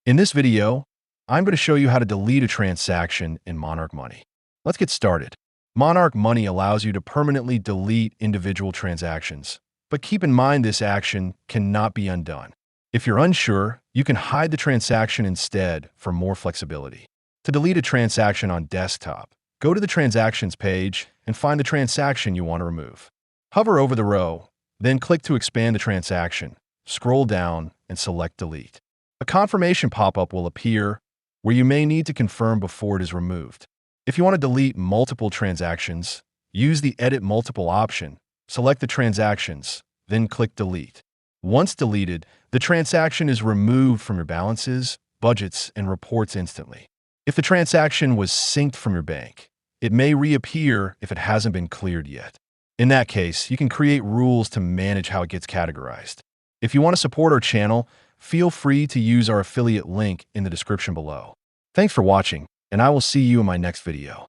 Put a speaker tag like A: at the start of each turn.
A: In this video, I'm going to show you how to delete a transaction in Monarch Money. Let's get started. Monarch Money allows you to permanently delete individual transactions, but keep in mind this action cannot be undone. If you're unsure, you can hide the transaction instead for more flexibility. To delete a transaction on desktop, go to the Transactions page and find the transaction you want to remove. Hover over the row, then click to expand the transaction. Scroll down and select Delete. A confirmation pop-up will appear where you may need to confirm before it is removed. If you want to delete multiple transactions, use the Edit Multiple option. Select the transactions, then click Delete. Once deleted, the transaction is removed from your balances, budgets, and reports instantly. If the transaction was synced from your bank, it may reappear if it hasn't been cleared yet. In that case, you can create rules to manage how it gets categorized. If you want to support our channel, feel free to use our affiliate link in the description below. Thanks for watching, and I will see you in my next video.